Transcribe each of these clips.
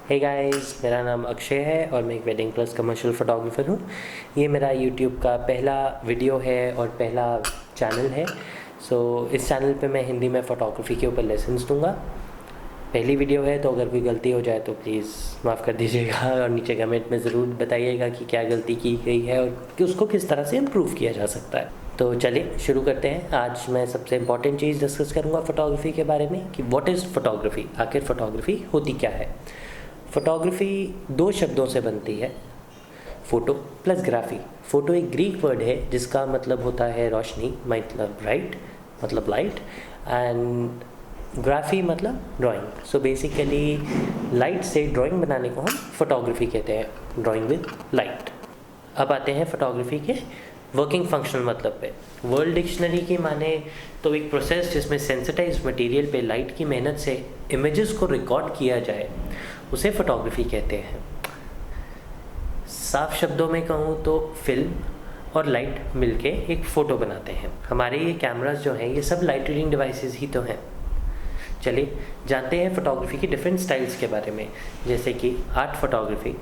Hey guys, मेरा नाम अक्षय है और मैं एक वेडिंग प्लस कमर्शियल फ़ोटोग्राफ़र हूँ। ये मेरा यूट्यूब का पहला वीडियो है और पहला चैनल है। इस चैनल पे मैं हिंदी में फ़ोटोग्राफ़ी के ऊपर लेसन्स दूँगा। पहली वीडियो है तो अगर कोई गलती हो जाए तो प्लीज़ माफ़ कर दीजिएगा और नीचे कमेंट में ज़रूर बताइएगा कि क्या गलती की गई है और कि उसको किस तरह से इम्प्रूव किया जा सकता है। तो चलिए शुरू करते हैं। आज मैं सबसे इम्पॉर्टेंट चीज़ डिस्कस करूँगा फ़ोटोग्राफ़ी के बारे में कि व्हाट इज़ फ़ोटोग्राफ़ी, आखिर फ़ोटोग्राफ़ी होती क्या है। फ़ोटोग्राफ़ी दो शब्दों से बनती है, फ़ोटो प्लस ग्राफी। फ़ोटो एक ग्रीक वर्ड है जिसका मतलब होता है रोशनी, मतलब ब्राइट, मतलब लाइट, एंड ग्राफी मतलब ड्राइंग। सो बेसिकली लाइट से ड्राइंग बनाने को हम फ़ोटोग्राफ़ी कहते हैं, ड्राइंग विद लाइट। अब आते हैं फ़ोटोग्राफ़ी के वर्किंग फंक्शनल मतलब पे। वर्ल्ड डिक्शनरी की माने तो एक प्रोसेस जिसमें सेंसिटाइज्ड मटेरियल पे लाइट की मेहनत से इमेजेस को रिकॉर्ड किया जाए उसे फ़ोटोग्राफ़ी कहते हैं। साफ शब्दों में कहूँ तो फिल्म और लाइट मिलके एक फ़ोटो बनाते हैं। हमारे ये कैमरास जो हैं ये सब लाइट रीडिंग डिवाइसेस ही तो हैं। चलिए जानते हैं फ़ोटोग्राफ़ी की डिफरेंट स्टाइल्स के बारे में, जैसे कि art photography,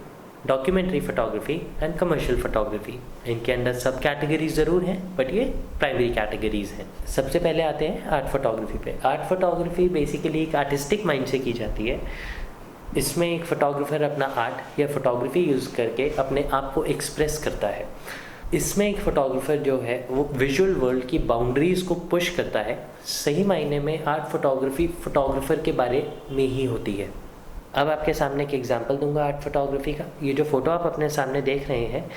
documentary photography and commercial photography. इनके अंदर सब कैटेगरीज ज़रूर हैं बट ये प्राइमरी कैटेगरीज हैं। सबसे पहले आते हैं आर्ट फ़ोटोग्राफ़ी पे। आर्ट फ़ोटोग्राफ़ी बेसिकली एक आर्टिस्टिक माइंड से की जाती है। इसमें एक फ़ोटोग्राफ़र अपना आर्ट या फ़ोटोग्राफ़ी यूज़ करके अपने आप को एक्सप्रेस करता है। इसमें एक फ़ोटोग्राफ़र जो है वो विजुअल वर्ल्ड की बाउंड्रीज़ को पुश करता है। सही मायने में आर्ट फ़ोटोग्राफ़ी फ़ोटोग्राफ़र के बारे में ही होती है। अब आपके सामने एक एग्जांपल दूंगा आर्ट फ़ोटोग्राफ़ी का। ये जो फ़ोटो आप अपने सामने देख रहे हैं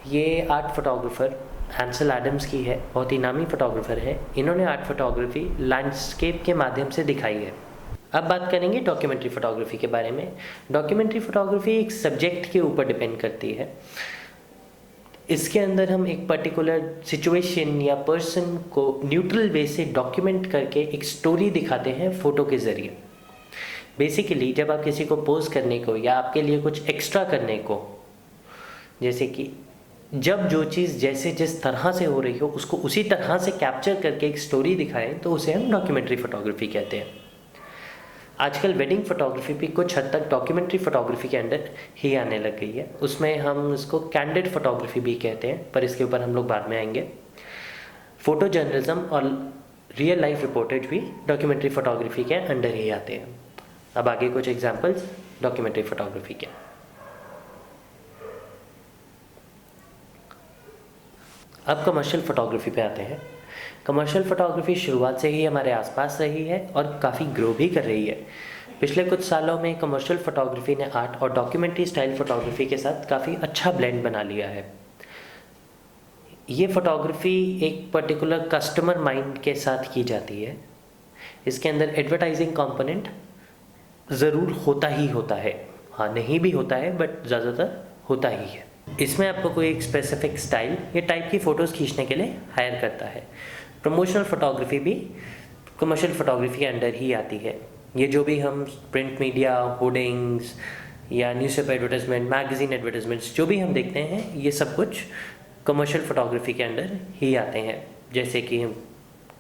ये आर्ट फ़ोटोग्राफ़र हैंसल एडम्स की है, बहुत ही नामी फ़ोटोग्राफ़र है। इन्होंने आर्ट फ़ोटोग्राफ़ी लैंडस्केप के माध्यम से दिखाई है। अब बात करेंगे डॉक्यूमेंट्री फ़ोटोग्राफ़ी के बारे में। डॉक्यूमेंट्री फ़ोटोग्राफ़ी एक सब्जेक्ट के ऊपर डिपेंड करती है। इसके अंदर हम एक पर्टिकुलर सिचुएशन या पर्सन को न्यूट्रल वे से डॉक्यूमेंट करके एक स्टोरी दिखाते हैं फ़ोटो के ज़रिए। बेसिकली जब आप किसी को पोज करने को या आपके लिए कुछ एक्स्ट्रा करने को, जैसे कि जब जो चीज़ जैसे जिस तरह से हो रही हो उसको उसी तरह से कैप्चर करके एक स्टोरी दिखाएं तो उसे हम डॉक्यूमेंट्री फ़ोटोग्राफ़ी कहते हैं। आजकल वेडिंग फ़ोटोग्राफ़ी भी कुछ हद तक डॉक्यूमेंट्री फ़ोटोग्राफ़ी के अंदर ही आने लग गई है। उसमें हम इसको कैंडिड फ़ोटोग्राफ़ी भी कहते हैं, पर इसके ऊपर हम लोग बाद में आएंगे। फ़ोटो जर्नलिज्म और रियल लाइफ रिपोर्टेज भी डॉक्यूमेंट्री फ़ोटोग्राफ़ी के अंडर ही आते हैं। अब आगे कुछ एग्जांपल्स डॉक्यूमेंट्री फ़ोटोग्राफ़ी के। अब कमर्शियल फ़ोटोग्राफ़ी पे आते हैं। कमर्शियल फ़ोटोग्राफ़ी शुरुआत से ही हमारे आसपास रही है और काफ़ी ग्रो भी कर रही है। पिछले कुछ सालों में कमर्शियल फ़ोटोग्राफ़ी ने आर्ट और डॉक्यूमेंट्री स्टाइल फ़ोटोग्राफ़ी के साथ काफ़ी अच्छा ब्लेंड बना लिया है। ये फ़ोटोग्राफ़ी एक पर्टिकुलर कस्टमर माइंड के साथ की जाती है। इसके अंदर एडवर्टाइजिंग कंपोनेंट ज़रूर होता ही होता है। हाँ, नहीं भी होता है बट ज़्यादातर होता ही है। इसमें आपको कोई एक स्पेसिफिक स्टाइल या टाइप की फ़ोटोज़ खींचने के लिए हायर करता है। प्रमोशनल फ़ोटोग्राफ़ी भी कमर्शियल फ़ोटोग्राफ़ी के अंडर ही आती है। ये जो भी हम प्रिंट मीडिया, होर्डिंग्स या न्यूज़पेपर एडवर्टाइजमेंट, मैगज़ीन एडवर्टाइजमेंट्स जो भी हम देखते हैं ये सब कुछ कमर्शियल फ़ोटोग्राफ़ी के अंडर ही आते हैं। जैसे कि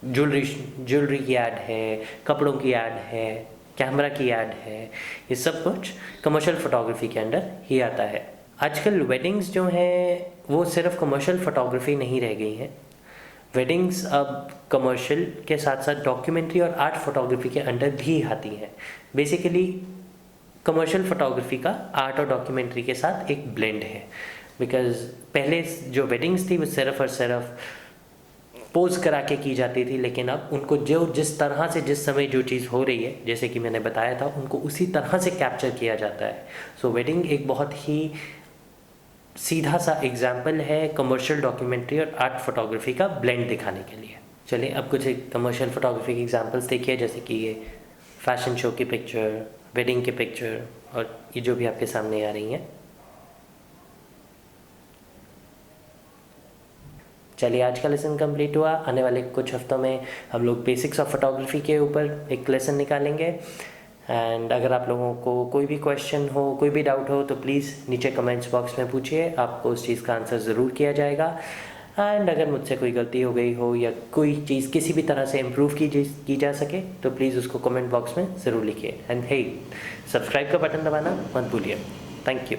ज्वेलरी की ऐड है, कपड़ों की ऐड है, कैमरा की ऐड है, ये सब कुछ कमर्शियल फ़ोटोग्राफ़ी के अंडर ही आता है। आजकल वेडिंग्स जो हैं वो सिर्फ कमर्शियल फ़ोटोग्राफ़ी नहीं रह गई हैं। वेडिंग्स अब कमर्शियल के साथ साथ डॉक्यूमेंट्री और आर्ट फ़ोटोग्राफ़ी के अंडर भी आती हैं। बेसिकली कमर्शियल फ़ोटोग्राफ़ी का आर्ट और डॉक्यूमेंट्री के साथ एक ब्लेंड है। बिकॉज़ पहले जो वेडिंग्स थी वो सिर्फ और सिर्फ पोज करा के की जाती थी, लेकिन अब उनको जो जिस तरह से जिस समय जो चीज़ हो रही है, जैसे कि मैंने बताया था, उनको उसी तरह से कैप्चर किया जाता है। सो वेडिंग एक बहुत ही सीधा सा एग्जाम्पल है कमर्शियल डॉक्यूमेंट्री और आर्ट फ़ोटोग्राफ़ी का ब्लेंड दिखाने के लिए। चलिए अब कुछ एक कमर्शियल फ़ोटोग्राफ़ी के एग्जांपल्स देखिए, जैसे कि ये फैशन शो की पिक्चर, वेडिंग की पिक्चर और ये जो भी आपके सामने आ रही हैं। चलिए आज का लेसन कंप्लीट हुआ। आने वाले कुछ हफ्तों में हम लोग बेसिक्स ऑफ फोटोग्राफी के ऊपर एक लेसन निकालेंगे। एंड अगर आप लोगों को कोई भी क्वेश्चन हो, कोई भी डाउट हो तो प्लीज़ नीचे कमेंट्स बॉक्स में पूछिए, आपको उस चीज़ का आंसर ज़रूर किया जाएगा। एंड अगर मुझसे कोई गलती हो गई हो या कोई चीज़ किसी भी तरह से इम्प्रूव की जा सके तो प्लीज़ उसको कमेंट बॉक्स में ज़रूर लिखिए। एंड हे, सब्सक्राइब का बटन दबाना मत भूलिए। Thank you.